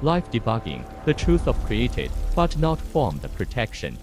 Life debugging, the truth of created, but not formed protection.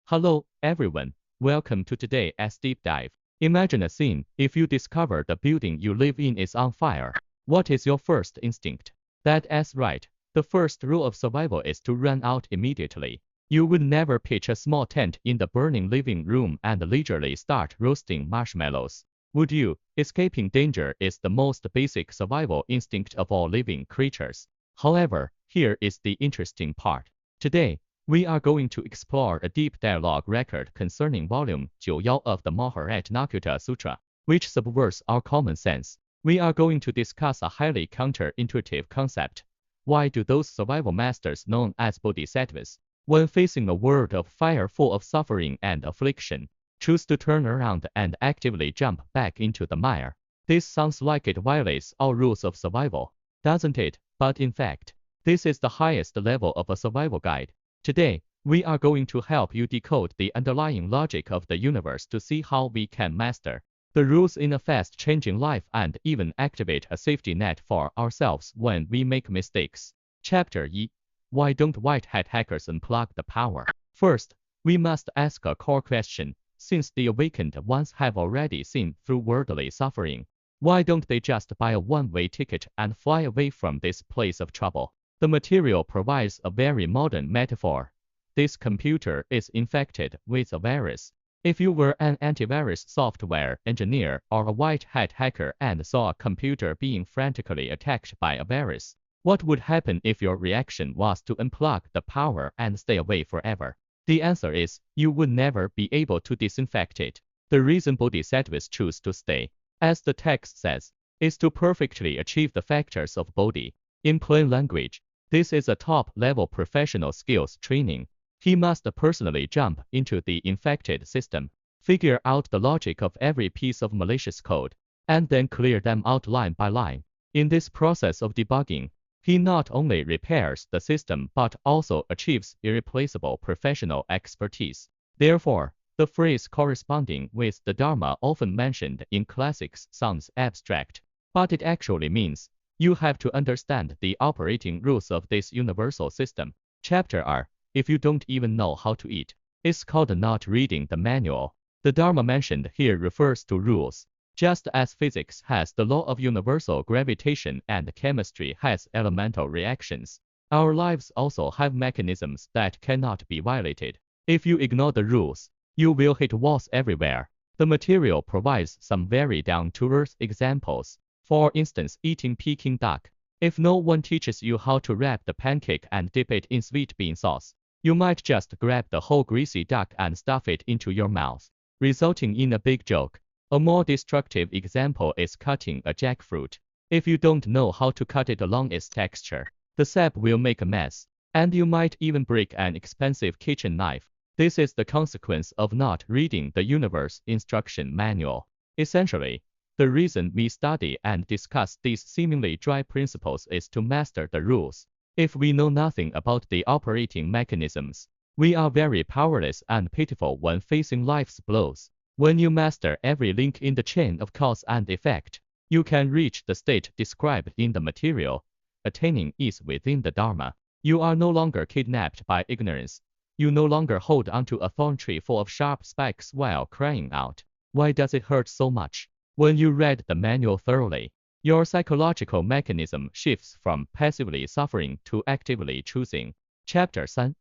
Hello, everyone. Welcome to today's deep dive. Imagine a scene. If you discover the building you live in is on fire, what is your first instinct? That's right. The first rule of survival is to run out immediately. You would never pitch a small tent in the burning living room and leisurely start roasting marshmallows, would you? Escaping danger is the most basic survival instinct of all living creatures. However, here is the interesting part. Today, we are going to explore a deep dialogue record concerning Volume 91 of the Mahabharata Sutra, which subverts our common sense. We are going to discuss a highly counterintuitive concept. Why do those survival masters known as bodhisattvas, when facing a world of fire full of suffering and affliction, choose to turn around and actively jump back into the mire? This sounds like it violates all rules of survival, doesn't it? But in fact, this is the highest level of a survival guide. Today, we are going to help you decode the underlying logic of the universe to see how we can master the rules in a fast-changing life and even activate a safety net for ourselves when we make mistakes. Chapter 1. Why don't white hat hackers unplug the power? First, we must ask a core question. Since the awakened ones have already seen through worldly suffering, why don't they just buy a one-way ticket and fly away from this place of trouble? The material provides a very modern metaphor. This computer is infected with a virus. If you were an antivirus software engineer or a white hat hacker and saw a computer being frantically attacked by a virus, what would happen if your reaction was to unplug the power and stay away forever? The answer is, you would never be able to disinfect it. The reason bodhisattvas choose to stay, as the text says, is to perfectly achieve the factors of bodhi. In plain language, this is a top-level professional skills training. He must personally jump into the infected system, figure out the logic of every piece of malicious code, and then clear them out line by line. In this process of debugging, he not only repairs the system but also achieves irreplaceable professional expertise. Therefore, the phrase corresponding with the Dharma often mentioned in classics sounds abstract, but it actually means you have to understand the operating rules of this universal system. Chapter R. If you don't even know how to eat, it's called not reading the manual. The Dharma mentioned here refers to rules. Just as physics has the law of universal gravitation and chemistry has elemental reactions, our lives also have mechanisms that cannot be violated. If you ignore the rules, you will hit walls everywhere. The material provides some very down-to-earth examples. For instance, eating Peking duck. If no one teaches you how to wrap the pancake and dip it in sweet bean sauce, you might just grab the whole greasy duck and stuff it into your mouth, resulting in a big joke. A more destructive example is cutting a jackfruit. If you don't know how to cut it along its texture, the sap will make a mess, and you might even break an expensive kitchen knife. This is the consequence of not reading the universe instruction manual. Essentially, the reason we study and discuss these seemingly dry principles is to master the rules. If we know nothing about the operating mechanisms, we are very powerless and pitiful when facing life's blows. When you master every link in the chain of cause and effect, you can reach the state described in the material. Attaining ease within the Dharma. You are no longer kidnapped by ignorance. You no longer hold onto a thorn tree full of sharp spikes while crying out, "Why does it hurt so much?" When you read the manual thoroughly, your psychological mechanism shifts from passively suffering to actively choosing. Chapter 3.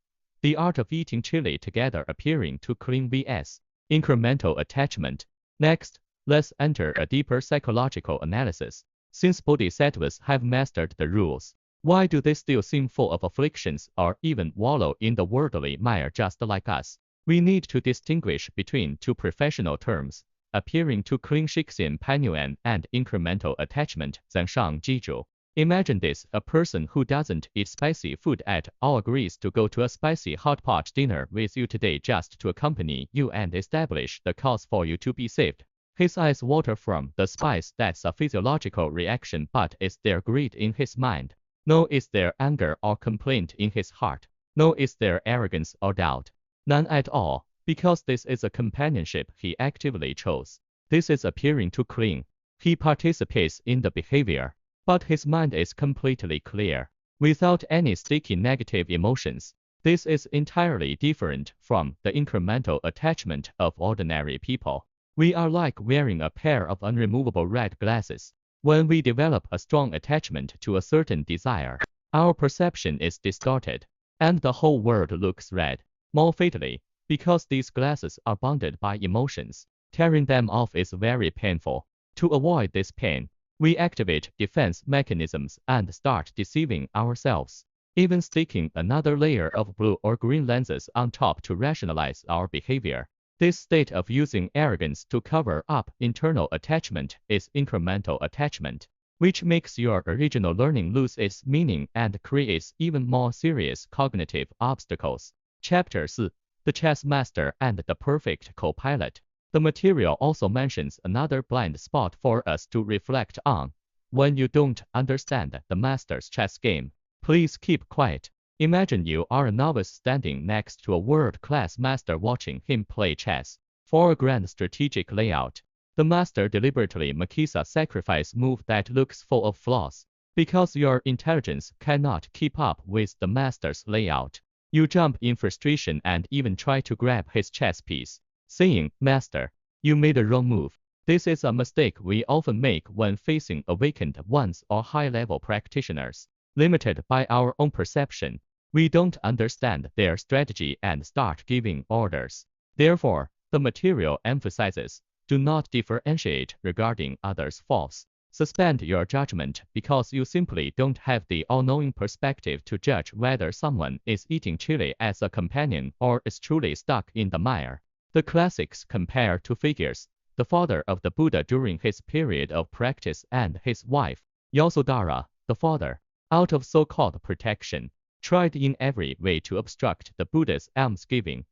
The art of eating chili together appearing to clean vs. incremental attachment. Next, let's enter a deeper psychological analysis. Since bodhisattvas have mastered the rules, why do they still seem full of afflictions or even wallow in the worldly mire just like us? We need to distinguish between two professional terms, appearing to clean Shixian Panyuan and incremental attachment, Zanshang Jiju. Imagine this, a person who doesn't eat spicy food at all agrees to go to a spicy hot pot dinner with you today just to accompany you and establish the cause for you to be saved. His eyes water from the spice. That's a physiological reaction, but is there greed in his mind? No. Is there anger or complaint in his heart? No. Is there arrogance or doubt? None at all. Because this is a companionship he actively chose. This is appearing to cling. He participates in the behavior. but his mind is completely clear, without any sticky negative emotions. This is entirely different from the incremental attachment of ordinary people. We are like wearing a pair of unremovable red glasses. When we develop a strong attachment to a certain desire, our perception is distorted, and the whole world looks red. More fatally, because these glasses are bounded by emotions, tearing them off is very painful. To avoid this pain, we activate defense mechanisms and start deceiving ourselves, even sticking another layer of blue or green lenses on top to rationalize our behavior. This state of using arrogance to cover up internal attachment is incremental attachment, which makes your original learning lose its meaning and creates even more serious cognitive obstacles. Chapter 4: The Chess Master and the Perfect Co-Pilot. The material also mentions another blind spot for us to reflect on. When you don't understand the master's chess game, please keep quiet. Imagine you are a novice standing next to a world-class master watching him play chess. For a grand strategic layout, the master deliberately makes a sacrifice move that looks full of flaws. Because your intelligence cannot keep up with the master's layout, you jump in frustration and even try to grab his chess piece, saying, "Master, you made a wrong move." This is a mistake we often make when facing awakened ones or high-level practitioners. Limited by our own perception, we don't understand their strategy and start giving orders. Therefore, the material emphasizes, do not differentiate regarding others' faults. Suspend your judgment because you simply don't have the all-knowing perspective to judge whether someone is eating chili as a companion or is truly stuck in the mire. The classics compare two figures, the father of the Buddha during his period of practice and his wife, Yasodhara, the father, out of so-called protection, tried in every way to obstruct the Buddha's almsgiving.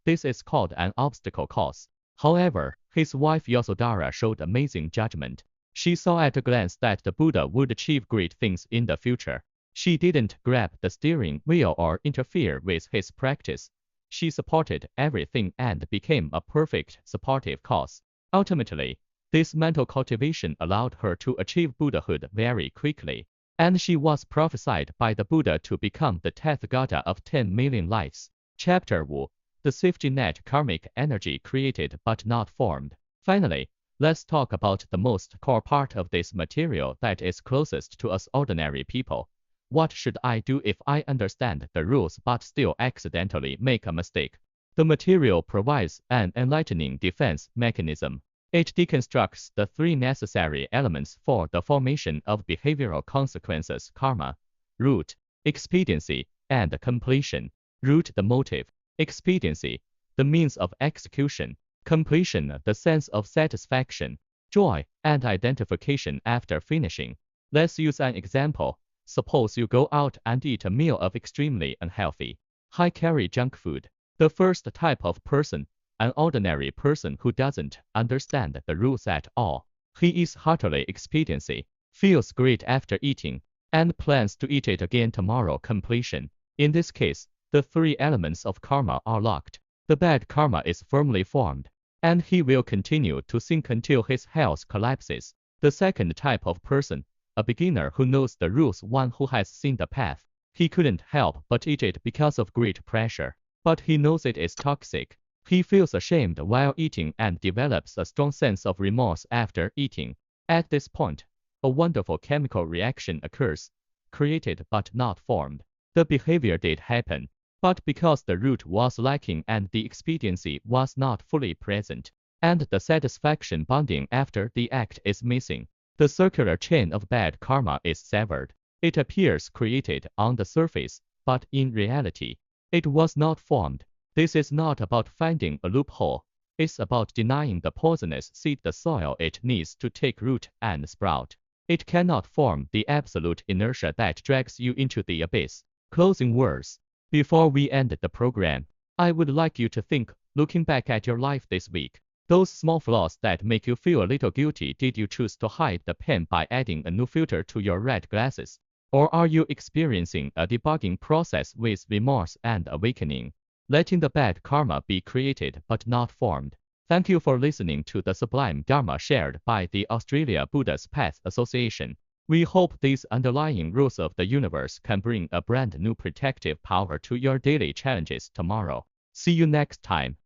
This is called an obstacle course. However, his wife Yasodhara showed amazing judgment. She saw at a glance that the Buddha would achieve great things in the future. She didn't grab the steering wheel or interfere with his practice. She supported everything and became a perfect supportive cause. Ultimately, this mental cultivation allowed her to achieve Buddhahood very quickly, and she was prophesied by the Buddha to become the Tathagata of 10 million lives. Chapter 5: The Safety Net. Karmic Energy Created but Not Formed. Finally, let's talk about the most core part of this material that is closest to us ordinary people. What should I do if I understand the rules but still accidentally make a mistake? The material provides an enlightening defense mechanism. It deconstructs the three necessary elements for the formation of behavioral consequences: karma, root, expediency, and completion. Root: the motive; expediency, the means of execution; completion: the sense of satisfaction, joy, and identification after finishing. Let's use an example. Suppose you go out and eat a meal of extremely unhealthy, high-calorie junk food. The first type of person, an ordinary person who doesn't understand the rules at all. He is heartily expediency, feels great after eating, and plans to eat it again tomorrow. Completion. In this case, the three elements of karma are locked. The bad karma is firmly formed, and he will continue to sink until his health collapses. The second type of person, a beginner who knows the rules, one who has seen the path. He couldn't help but eat it because of great pressure, but he knows it is toxic. He feels ashamed while eating and develops a strong sense of remorse after eating. At this point, a wonderful chemical reaction occurs, created but not formed. The behavior did happen, but because the root was lacking and the expediency was not fully present, and the satisfaction bonding after the act is missing, the circular chain of bad karma is severed. It appears created on the surface, but in reality, it was not formed. This is not about finding a loophole. It's about denying the poisonous seed the soil it needs to take root and sprout. It cannot form the absolute inertia that drags you into the abyss. Closing words. Before we end the program, I would like you to think, looking back at your life this week, those small flaws that make you feel a little guilty. Did you choose to hide the pain by adding a new filter to your red glasses? Or are you experiencing a debugging process with remorse and awakening, letting the bad karma be created but not formed? Thank you for listening to the Sublime Dharma shared by the Australia Buddha's Path Association. We hope these underlying rules of the universe can bring a brand new protective power to your daily challenges tomorrow. See you next time.